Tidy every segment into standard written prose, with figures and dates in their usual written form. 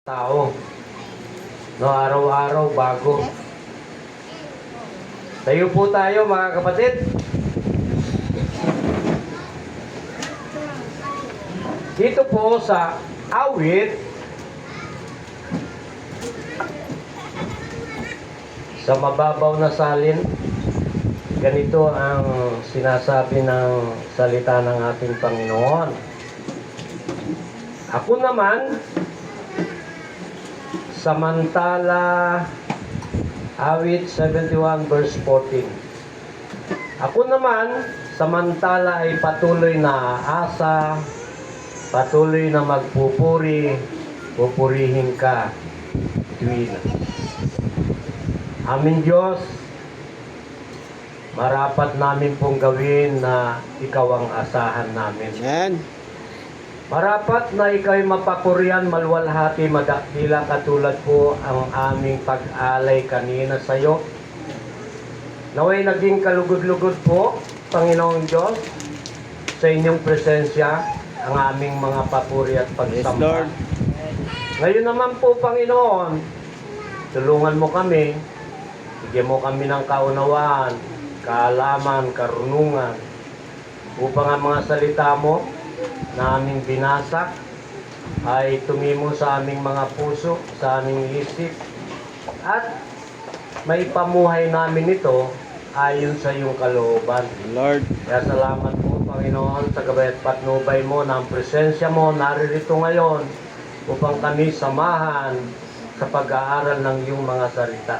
Tao, no, araw-araw bago. Tayo po tayo mga kapatid. Dito po sa awit, sa mababaw na salin, ganito ang sinasabi ng salita ng ating Panginoon. Ako naman, samantala, awit 71 verse 14. Ako naman, samantala ay patuloy na aasa, patuloy na magpupuri, pupurihin ka, tuwina. Amin Diyos, marapat namin pong gawin na ikaw ang asahan namin. Amen. Marapat na ikaw'y mapakurian, maluwalhati, madakila katulad po ang aming pag-alay kanina sa iyo. Naway naging kalugod-lugod po, Panginoong Diyos, sa inyong presensya, ang aming mga papuri at Yes, pagsamba. Lord. Ngayon naman po, Panginoon, tulungan mo kami, bigyan mo kami ng kaunawaan, kaalaman, karunungan, upang ang mga salita mo na aming binasa ay tumimo sa aming mga puso, sa aming isip, at may pamuhay namin ito ayon sa iyong kalooban. Lord. Kaya salamat po, Panginoon, sa gabay at patnubay mo na ang presensya mo naririto ngayon upang kami samahan sa pag-aaral ng iyong mga salita.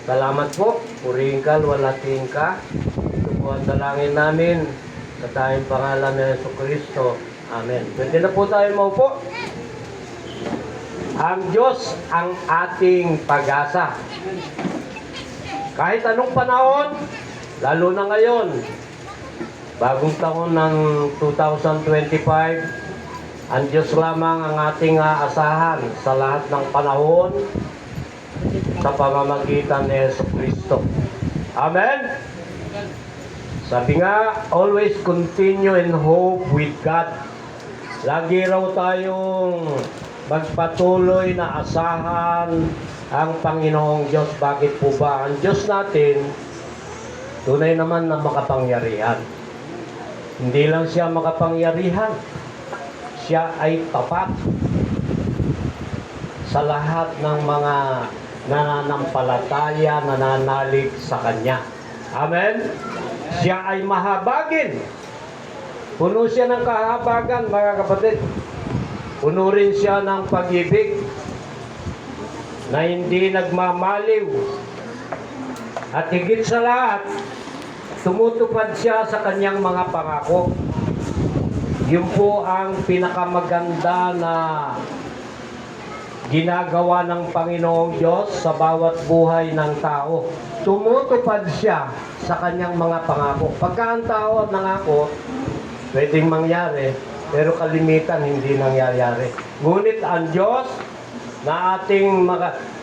Salamat po, purihin ka, luwalhatiin ka. Ito po ang dalangin namin sa tayong pangalan ni Jesucristo. Amen. Pwede na po tayo maupo. Ang Diyos ang ating pag-asa. Kahit anong panahon, lalo na ngayon, bagong taon ng 2025, ang Diyos lamang ang ating aasahan sa lahat ng panahon sa pamamagitan ni Jesucristo. Amen? Sabi nga, always continue in hope with God. Lagi raw tayong magpatuloy na asahan ang Panginoong Diyos. Bakit po ba? Ang Diyos natin, tunay naman na makapangyarihan. Hindi lang siya makapangyarihan, siya ay tapat sa lahat ng mga nananampalataya, nananalig sa Kanya. Amen? Siya ay mahabagin. Puno siya ng kahabagan, mga kapatid. Puno rin siya ng pag-ibig na hindi nagmamaliw. At higit sa lahat, tumutupad siya sa kanyang mga pangako. Yun po ang pinakamaganda na ginagawa ng Panginoong Diyos sa bawat buhay ng tao. Tumutupad siya sa kanyang mga pangako. Pagka ang tao nangako, pwedeng mangyari, pero kalimitan hindi nangyayari. Ngunit ang Diyos, na ating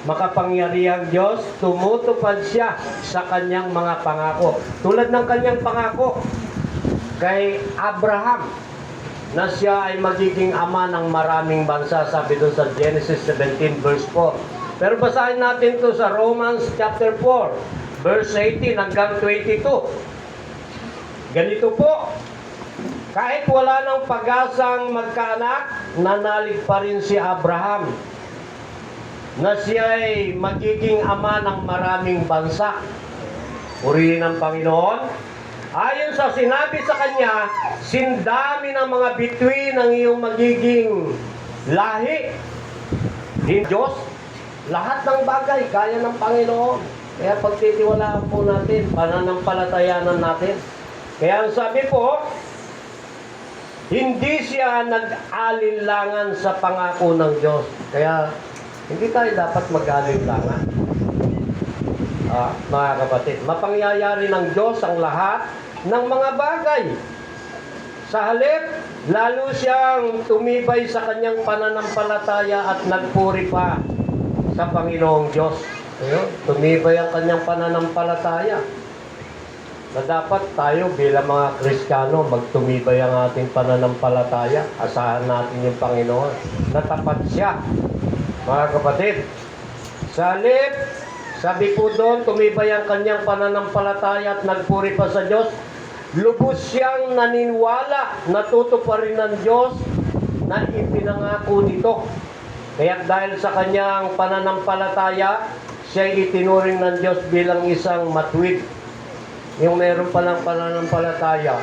makapangyarihang Diyos, tumutupad siya sa kanyang mga pangako. Tulad ng kanyang pangako kay Abraham, na siya ay magiging ama ng maraming bansa, sabi doon sa Genesis 17 verse 4. Pero basahin natin to sa Romans chapter 4, verse 18 hanggang 22. Ganito po, kahit wala ng pag-asang magkaanak, nanalig pa rin si Abraham na siya ay magiging ama ng maraming bansa. Purihin ang Panginoon. Ayon sa sinabi sa kanya, sindami ng mga bituin ng iyong magiging lahi. Din Diyos, lahat ng bagay kaya ng Panginoon. Kaya pagtitiwalaan po natin, pananampalatayanan natin. Kaya ang sabi po, hindi siya nag-alinlangan sa pangako ng Diyos. Kaya hindi tayo dapat mag-alinlangan. Mga kapatid, mapangyayari ng Diyos ang lahat ng mga bagay. Sa halip, lalo siyang tumibay sa kanyang pananampalataya at nagpuri pa sa Panginoong Diyos. Tumibay ang kanyang pananampalataya. Na dapat tayo bilang mga Kristiyano, magtumibay ang ating pananampalataya. Asahan natin yung Panginoon. Natapat siya mga kapatid. Sa halip, sabi po doon, tumibay ang kanyang pananampalataya at nagpuri pa sa Diyos. Lubos siyang naniniwala na tutuparin ng Diyos na ipinangako nito. Kaya dahil sa kanyang pananampalataya, siya itinuring ng Diyos bilang isang matuwid. Yung meron palang pananampalataya,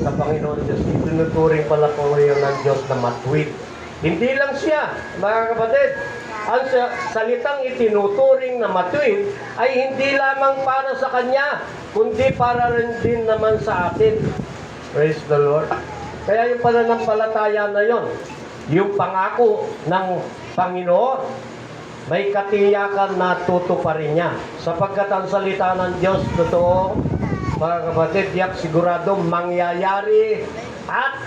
sa Panginoon Diyos, itinuturing pala po yun ng Diyos na matuwid. Hindi lang siya, mga kapatid. Ang salitang itinuturing na matuwid ay hindi lamang para sa Kanya, kundi para rin din naman sa atin. Praise the Lord. Kaya yung pananampalataya na yon, yung pangako ng Panginoon, may katiyakan na tutuparin niya. Sapagkat ang salita ng Diyos, totoo, mga kapatid, yak sigurado mangyayari at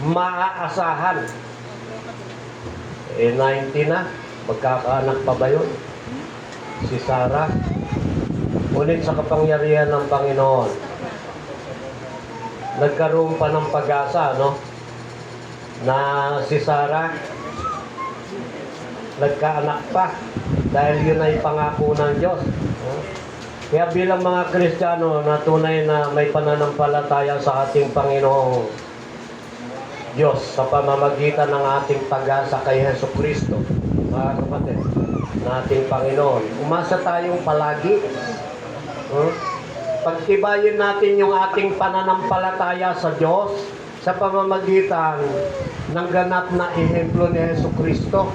maaasahan. 90 na, magkakaanak pa ba yun? Si Sarah. Ngunit sa kapangyarihan ng Panginoon, nagkaroon pa ng pag-asa, na si Sarah nagkaanak pa dahil yun ay pangako ng Diyos. Kaya bilang mga Kristiyano na tunay na may pananampalataya sa ating Panginoong Diyos sa pamamagitan ng ating pag-asa kay Hesus Kristo, mga kapatid, na ating Panginoon, umasa tayong palagi. Pagtibayin natin yung ating pananampalataya sa Diyos sa pamamagitan ng ganap na ehemplo ni Hesus Kristo.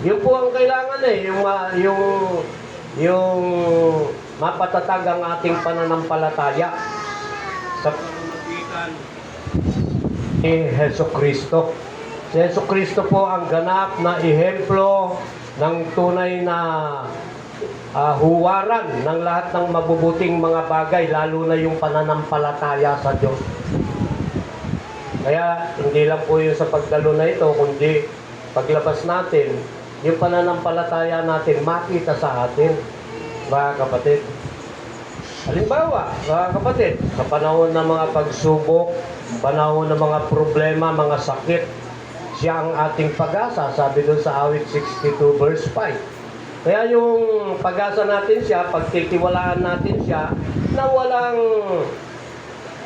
Yun po ang kailangan yung mapatatag ang ating pananampalataya sa pamamagitan ni Hesus Kristo. Si Hesus Kristo po ang ganap na ehemplo ng tunay na huwaran ng lahat ng mabubuting mga bagay, lalo na yung pananampalataya sa Diyos. Kaya hindi lang po yun sa pagdalo na ito, kundi paglabas natin, yung pananampalataya natin makita sa atin, mga kapatid. Halimbawa, mga kapatid, sa panahon ng mga pagsubok, panahon ng mga problema, mga sakit, siya ang ating pag-asa, sabi doon sa awit 62 verse 5. Kaya yung pag-asa natin siya, pagtitiwalaan natin siya, na walang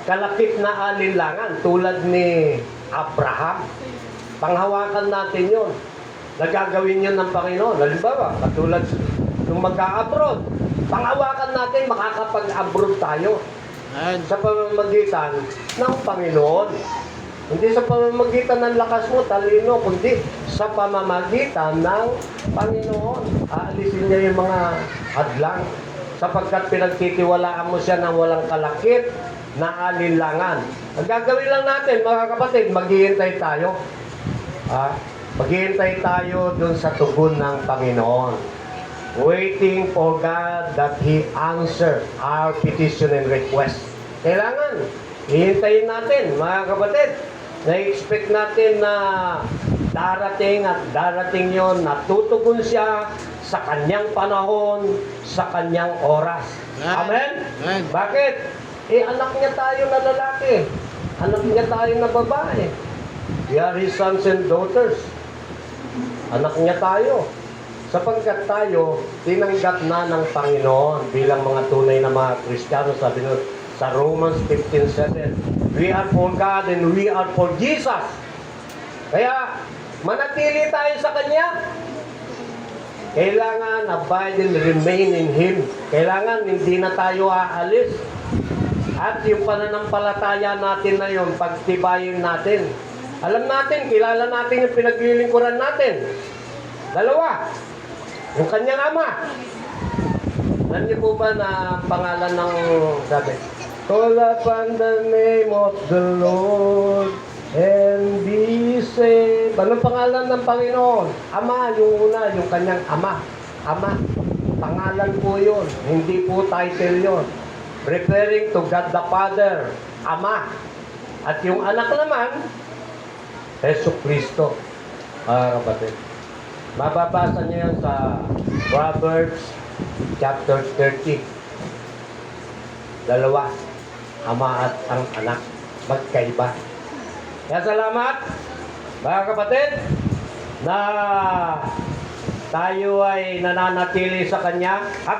kalakip na alinlangan tulad ni Abraham. Panghawakan natin yun. Nagagawin yun ng Panginoon. Halimbawa, katulad nung mag-a-abroad, panghawakan natin, makakapag-abroad tayo sa pamamagitan ng Panginoon. Hindi sa pamamagitan ng lakas mo, talino, kundi sa pamamagitan ng Panginoon. Aalisin niya yung mga hadlang sapagkat pinagtitiwalaan mo siya ng walang kalakip na alinlangan. Ang gagawin lang natin, mga kapatid, maghihintay tayo. Maghihintay tayo dun sa tugon ng Panginoon. Waiting for God that He answer our petition and request. Kailangan, hihintayin natin, mga kapatid. Na-expect natin na darating at darating yon, natutugon siya sa kanyang panahon, sa kanyang oras. Amen? Amen. Bakit? Anak niya tayo na lalaki. Anak niya tayo na babae. We are His sons and daughters. Anak niya tayo. Sapagkat tayo, tinanggap na ng Panginoon bilang mga tunay na mga Kristiyano. Sabi nun, sa Romans 15:7, we are for God and we are for Jesus. Kaya, manatili tayo sa Kanya. Kailangan abide and remain in Him. Kailangan hindi na tayo aalis. At yung pananampalataya natin na yun, pagtibayin natin. Alam natin, kilala natin yung pinaglilingkuran natin. Dalawa, yung kanyang ama. Alam niyo po ba na pangalan ng sabi? Call upon the name of the Lord and be saved. Anong pangalan ng Panginoon? Ama, yung una, yung kanyang ama. Ama, pangalan po yun. Hindi po title yun. Referring to God the Father, Ama. At yung anak naman, Hesus Kristo. Kapatid. Mababasa niyo yan sa Proverbs chapter 30. Dalawa, ama at ang anak, magkaiba. Kaya salamat, mga kapatid. na tayo ay nananatili sa Kanya. At